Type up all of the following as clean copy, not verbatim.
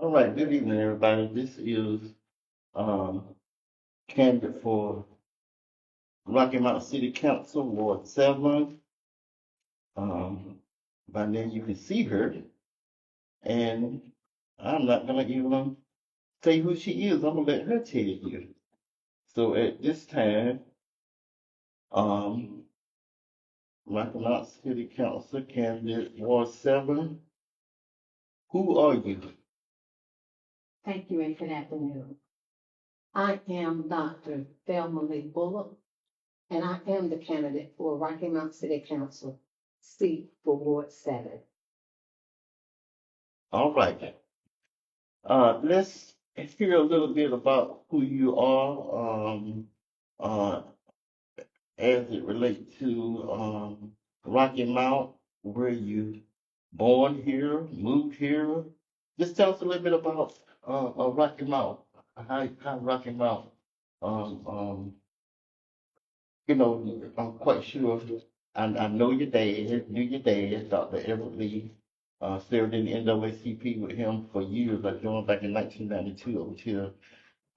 All right, good evening, everybody. This is um, candidate for Rocky Mount City Council, Ward 7. Um, by then you can see her, and I'm not gonna even say who she is. I'm gonna let her tell you. So at this time, um, Rocky Mount City Council candidate, Ward 7, who are you? Thank you and good afternoon. I am Dr. Thelma Lee Bullock, and I am the candidate for Rocky Mount City Council seat for Ward 7. All right. Let's hear a little bit about who you are. Uh, as it relates to Rocky Mount, were you born here, moved here? Just tell us a little bit about Rocky Mount. How Rocky Mount, um, um, I'm quite sure. I know your dad, knew your dad, Dr. Everett Lee, served in the NAACP with him for years. I joined back in 1992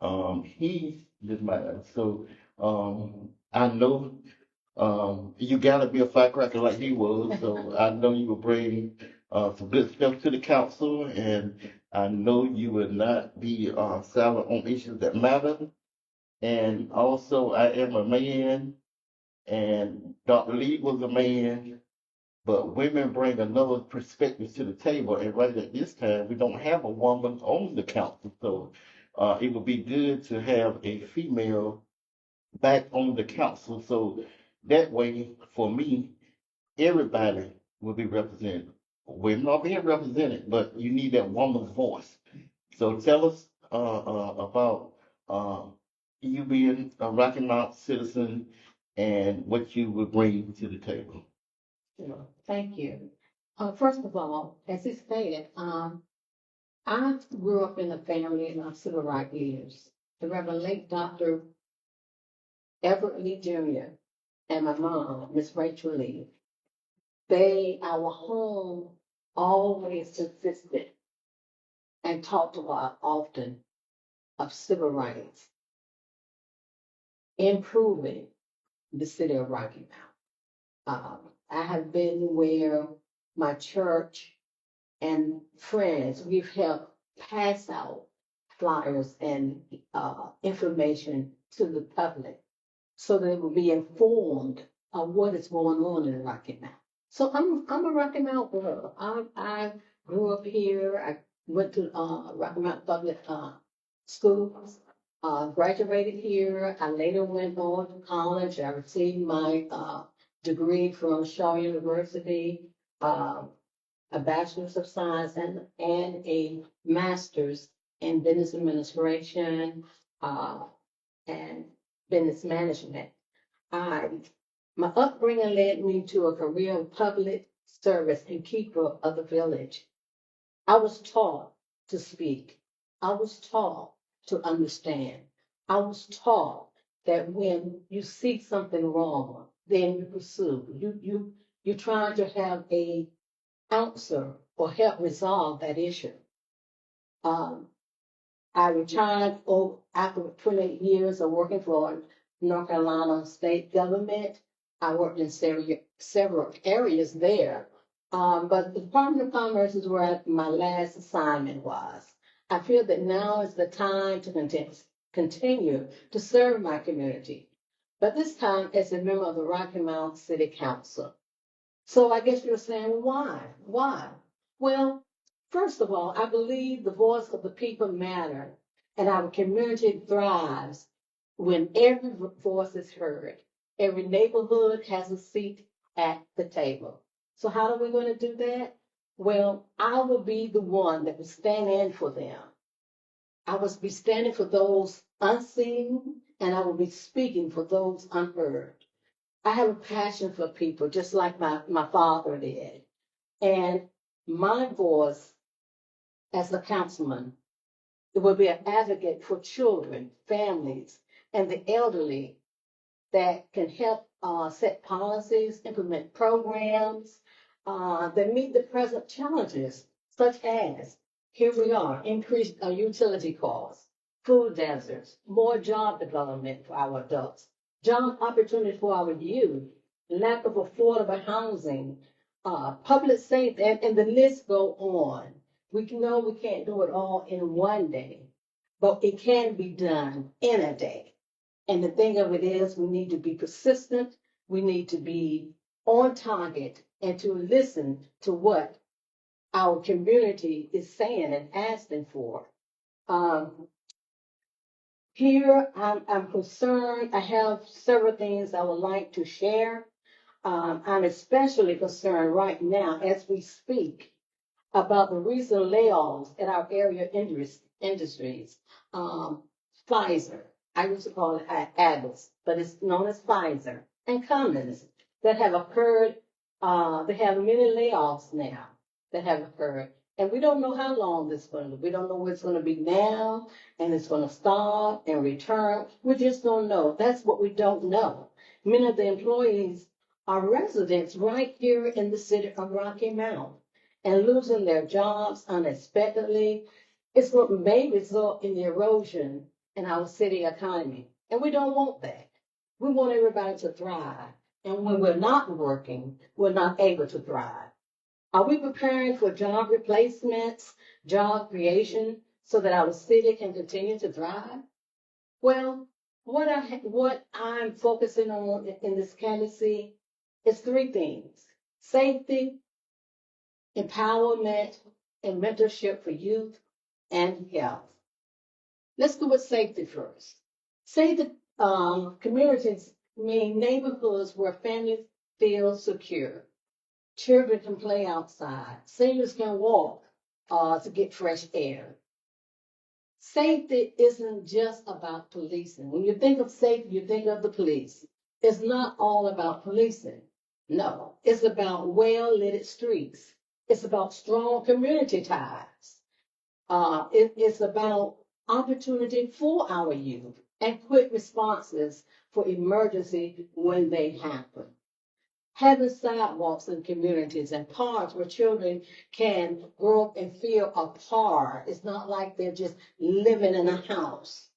until he did mine. So I know you gotta be a firecracker like he was. So I know you will bring some good stuff to the council, and I know you will not be silent on issues that matter. And also, I am a man, and Dr. Lee was a man, but women bring another perspective to the table. And right at this time, we don't have a woman on the council, so it would be good to have a female back on the council. So that way, for me, everybody will be represented. Women are being represented, but you need that woman's voice. So tell us about uh, you being a Rocky Mount citizen and what you would bring to the table. Sure. Thank you. First of all, as he stated, I grew up in a family of civil rights leaders. The Reverend late Dr. Everett Lee Jr. and my mom, Miss Rachel Lee. Our home always consisted and talked about often of civil rights, improving the city of Rocky Mount. I have been where my church and friends, we've helped pass out flyers and information to the public so they will be informed of what is going on in Rocky Mount. So I'm a Rocky Mount girl. I grew up here. I went to Rocky Mount Public Schools, graduated here. I later went on to college. I received my degree from Shaw University, uh, a bachelor's of science and a master's in business administration uh, and business management. I, my upbringing led me to a career of public service and keeper of the village. I was taught to speak. I was taught to understand. I was taught that when you see something wrong, then you pursue. You try to have a answer or help resolve that issue. Um, I retired after 28 years of working for North Carolina state government. I worked in several areas there. But the Department of Commerce is where my last assignment was. I feel that now is the time to continue to serve my community, but this time as a member of the Rocky Mount City Council. So I guess you're saying, why? Why? Well, first of all, I believe the voice of the people matter and our community thrives when every voice is heard. Every neighborhood has a seat at the table. So how are we going to do that? Well, I will be the one that will stand in for them. I will be standing for those unseen and I will be speaking for those unheard. I have a passion for people, just like my father did. And my voice as a councilman, it will be an advocate for children, families, and the elderly that can help set policies, implement programs that meet the present challenges, such as Here we are, increased utility costs, food deserts, more job development for our adults, job opportunities for our youth, lack of affordable housing, public safety, and the list go on. We know we can't do it all in one day, but it can be done in a day. And the thing of it is, we need to be persistent. We need to be on target and to listen to what our community is saying and asking for. Um, Here, I'm concerned. I have several things I would like to share. I'm especially concerned right now as we speak about the recent layoffs in our area industries. Um, Pfizer, I used to call it Abbott, but it's known as Pfizer, and Cummins that have occurred. They have many layoffs now that have occurred. And we don't know how long this is going to be. We don't know where it's going to be now, and it's going to stop and return. We just don't know. That's what we don't know. Many of the employees are residents right here in the city of Rocky Mount, and losing their jobs unexpectedly is what may result in the erosion in our city economy. And we don't want that. We want everybody to thrive. And when we're not working, we're not able to thrive. Are we preparing for job replacements, job creation, so that our city can continue to thrive? Well, what I'm focusing on in this candidacy is three things: safety, empowerment, and mentorship for youth and health. Let's do with safety first. Safety communities mean neighborhoods where families feel secure. Children can play outside. Seniors can walk to get fresh air. Safety isn't just about policing. When you think of safety, you think of the police. It's not all about policing. No, it's about well-lit streets. It's about strong community ties. It's about opportunity for our youth and quick responses for emergency when they happen. Having sidewalks in communities and parks where children can grow up and feel a part. It's not like they're just living in a house.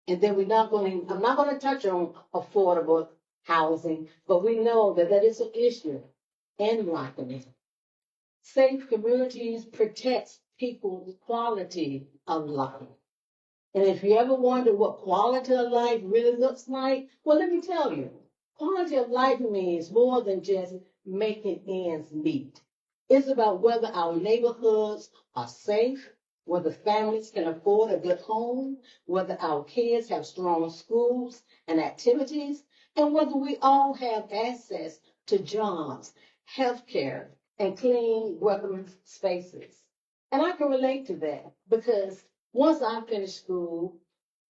And then I'm not going to touch on affordable housing, but we know that that is an issue in Rockland. Safe communities protect people's quality of life. And if you ever wonder what quality of life really looks like, well, let me tell you, quality of life means more than just making ends meet. It's about whether our neighborhoods are safe, whether families can afford a good home, whether our kids have strong schools and activities, and whether we all have access to jobs, health care, and clean, welcoming spaces. And I can relate to that because once I finished school,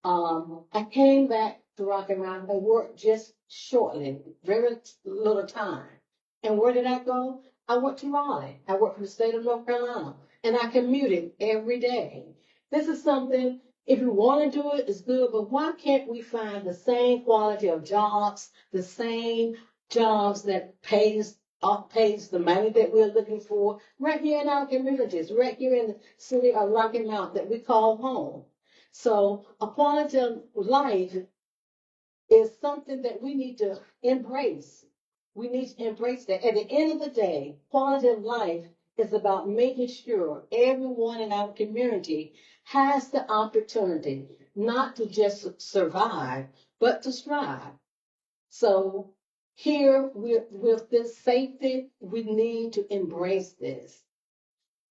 I came back to Rocky Mount and worked just shortly, very little time. And where did I go? I went to Raleigh. I worked for the state of North Carolina, and I commuted every day. This is something, if you want to do it, it's good, but why can't we find the same quality of jobs, the same jobs that pays the money that we're looking for right here in our communities, right here in the city of Rocky Mount that we call home? So a quality of life is something that we need to embrace. We need to embrace that. At the end of the day, quality of life is about making sure everyone in our community has the opportunity not to just survive, but to strive. So here with this safety, we need to embrace this.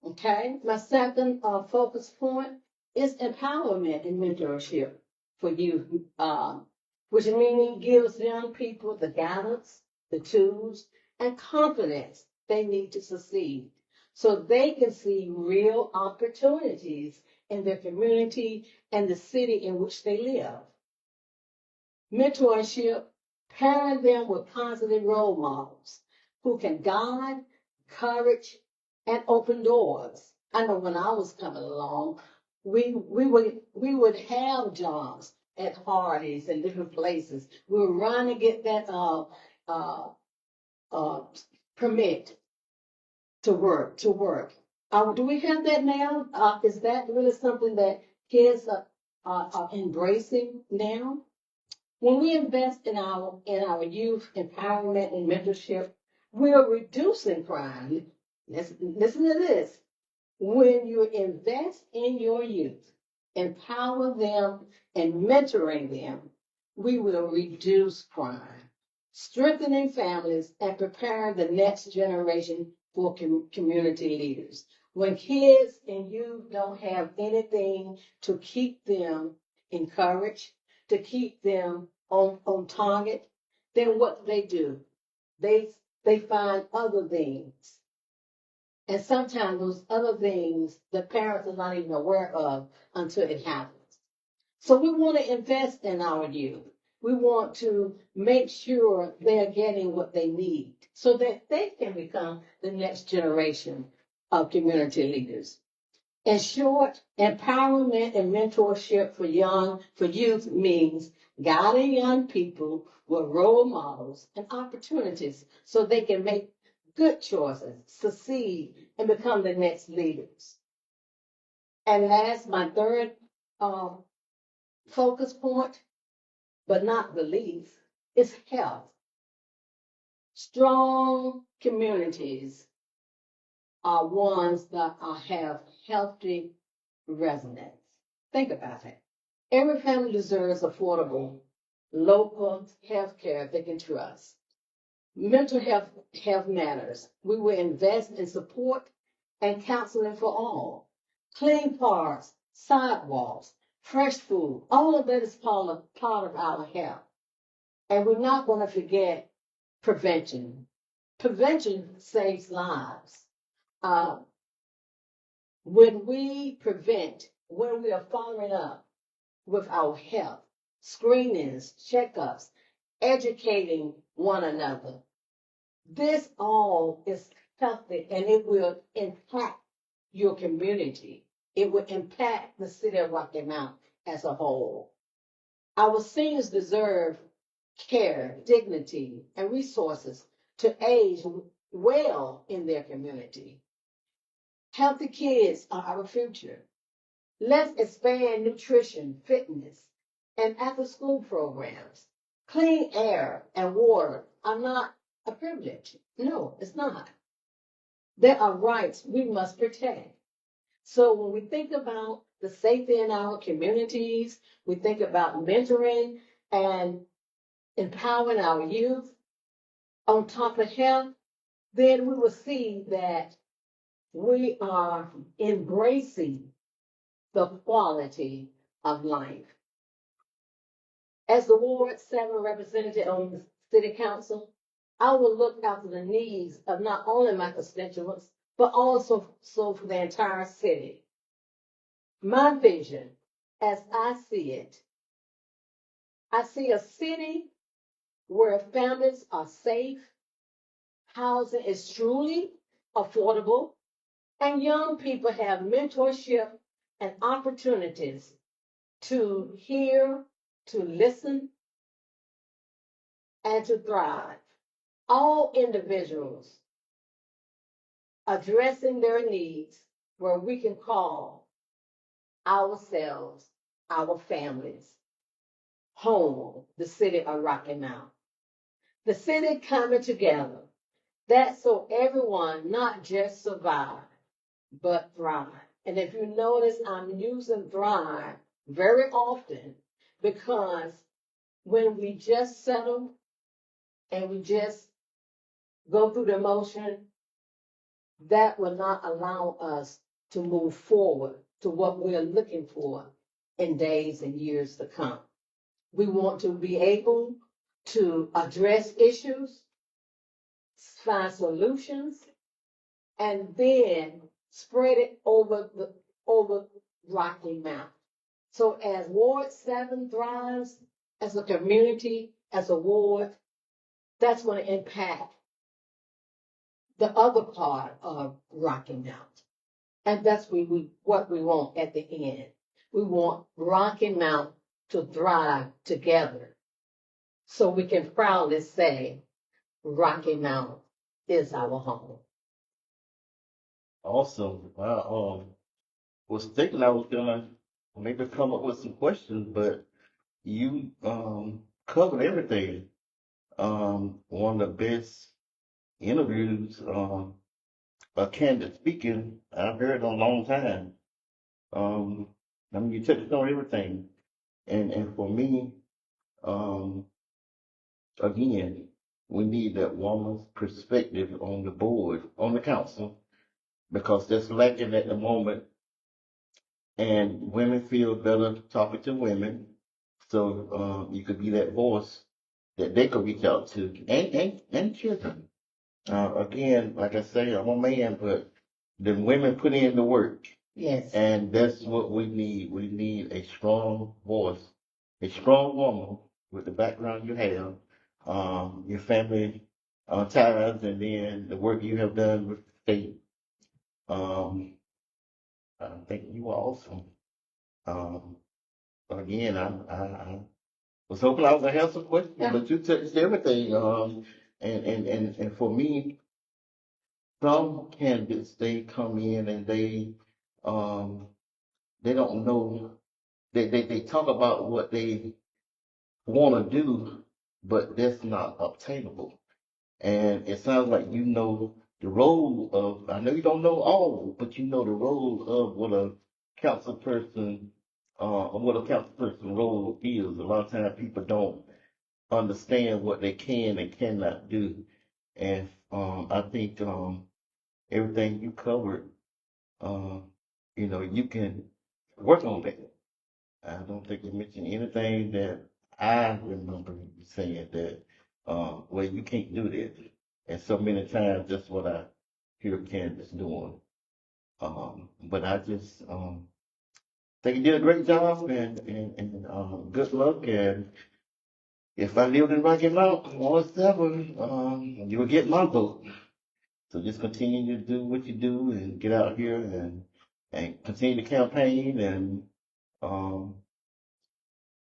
Okay, my second focus point is empowerment and mentorship for youth, which meaning gives young people the guidance, the tools, and confidence they need to succeed so they can see real opportunities in their community and the city in which they live. Mentorship, pairing them with positive role models who can guide, encourage, and open doors. I know when I was coming along, we would have jobs at parties and different places. We were trying to get that uh, permit to work. Do we have that now? Is that really something that kids are embracing now? When we invest in our youth empowerment and mentorship, we are reducing crime. Listen to this. When you invest in your youth, empower them and mentoring them, we will reduce crime, strengthening families and preparing the next generation for community leaders. When kids and youth don't have anything to keep them encouraged, to keep them on target, then what do? They find other things. And sometimes those other things the parents are not even aware of until it happens. So we want to invest in our youth. We want to make sure they're getting what they need so that they can become the next generation of community leaders. In short, empowerment and mentorship for youth means guiding young people with role models and opportunities so they can make good choices, succeed, and become the next leaders. And last, my third focus point, but not the least, is health. Strong communities are ones that have healthy residents. Think about it. Every family deserves affordable, local health care they can trust. Mental health matters. We will invest in support and counseling for all. Clean parks, sidewalks, fresh food, all of that is part of our health. And we're not going to forget prevention. Prevention saves lives. Uh, when we prevent, when we are following up with our health, screenings, checkups, educating one another, this all is healthy and it will impact your community. It will impact the city of Rocky Mount as a whole. Our seniors deserve care, dignity, and resources to age well in their community. Healthy kids are our future. Let's expand nutrition, fitness, and after school programs. Clean air and water are not a privilege. No, it's not. There are rights we must protect. So when we think about the safety in our communities, we think about mentoring and empowering our youth on top of health, then we will see that we are embracing the quality of life. As the Ward 7 representative on the City Council, I will look after the needs of not only my constituents, but also for the entire city. My vision, as I see a city where families are safe, housing is truly affordable, and young people have mentorship and opportunities to hear, to listen, and to thrive. All individuals addressing their needs where we can call ourselves, our families, home, the city of Rocky Mount. The city coming together. That's so everyone not just survive, but thrive. And if you notice, I'm using thrive very often because when we just settle and we just go through the motion, that will not allow us to move forward to what we're looking for in days and years to come. We want to be able to address issues, find solutions, and then spread it over Rocky Mount. So as Ward 7 thrives, as a community, as a ward, that's going to impact the other part of Rocky Mount. And that's what we want at the end. We want Rocky Mount to thrive together so we can proudly say Rocky Mount is our home. Awesome. I was thinking I was gonna maybe come up with some questions, but you covered everything. One of the best interviews, a candidate speaking I've heard in a long time. Um, I mean, you touched on everything, and for me, um, again, we need that woman's perspective on the board, on the council, because that's lacking at the moment, and women feel better talking to women. So you could be that voice that they could reach out to, and children. Again, like I say, I'm a man, but the women put in the work. Yes. And that's what we need. We need a strong voice, a strong woman with the background you have, your family ties, and then the work you have done with the state. Um, I think you are awesome. Um, again, I was hoping I was gonna have some questions, Yeah. but you touched everything. And for me, some candidates they come in and um they don't know. They talk about what they want to do, but that's not obtainable. And it sounds like you know the role of, I know you don't know all, but you know the role of what a council person, what a council person role is. A lot of times people don't understand what they can and cannot do. And I think everything you covered, um, you can work on that. I don't think you mentioned anything that I remember you saying that, well, you can't do this. And so many times that's what I hear Candace doing. But I just think you did a great job and good luck. And if I lived in Rocky Mount, Ward 7, you will get my vote. So just continue to do what you do and get out here and continue the campaign and um,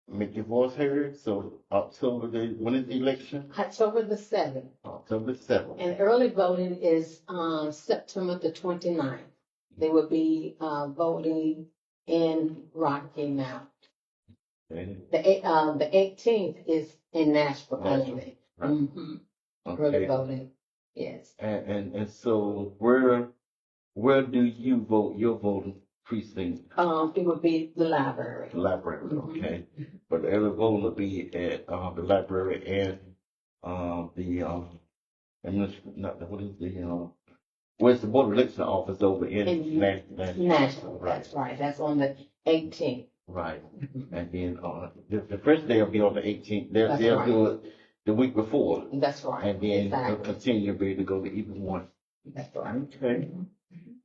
make your voice heard. So when is the election? October the 7th. October 7th. And early voting is September the 29th. They will be voting in Rocky Mount. Okay. The 18th is in Nashville Nashville, only. right. Mm-hmm. Early Okay. voting, yes. And so where do you vote your voting precinct? It would be the library. The library, Mhm. okay. But the early voting will be at the library and the not the, what is the where's the board election office over in Nashville? Nashville, Right. that's right. That's on the 18th. Right. Mhm. And then the first day will be on the 18th. They'll That's they'll right. do it the week before, That's right. and then they'll Exactly. continue to be able to go to even one. That's right. Okay.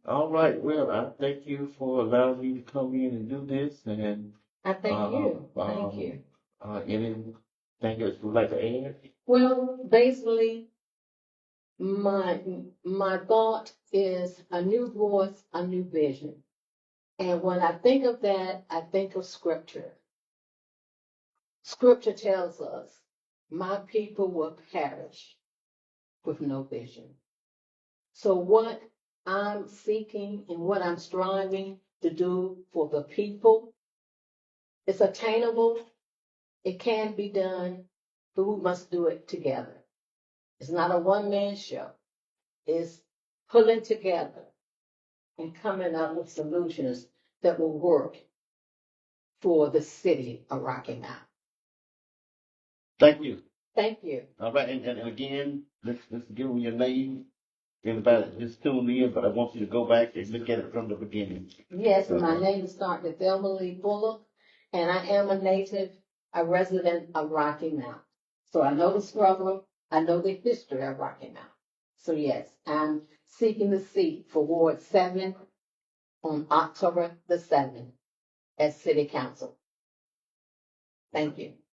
All right. Well, I thank you for allowing me to come in and do this. And I thank you. Thank you. anything else you'd like to add? Well, basically, my thought is a new voice, a new vision. And when I think of that, I think of scripture. Scripture tells us, my people will perish with no vision. So what I'm seeking and what I'm striving to do for the people is attainable. It can be done, but we must do it together. It's not a one-man show. It's pulling together and coming up with solutions that will work for the city of Rocky Mount. Thank you. Thank you. All right. And again, let's give them your name. Anybody just tuned in, but I want you to go back and look at it from the beginning. Yes, my name is Dr. Thelma Lee Bullock, and I am a resident of Rocky Mount. So I know the struggle, I know the history of Rocky Mount. So yes, I'm seeking the seat for Ward 7 on October the 7th as City Council. Thank you.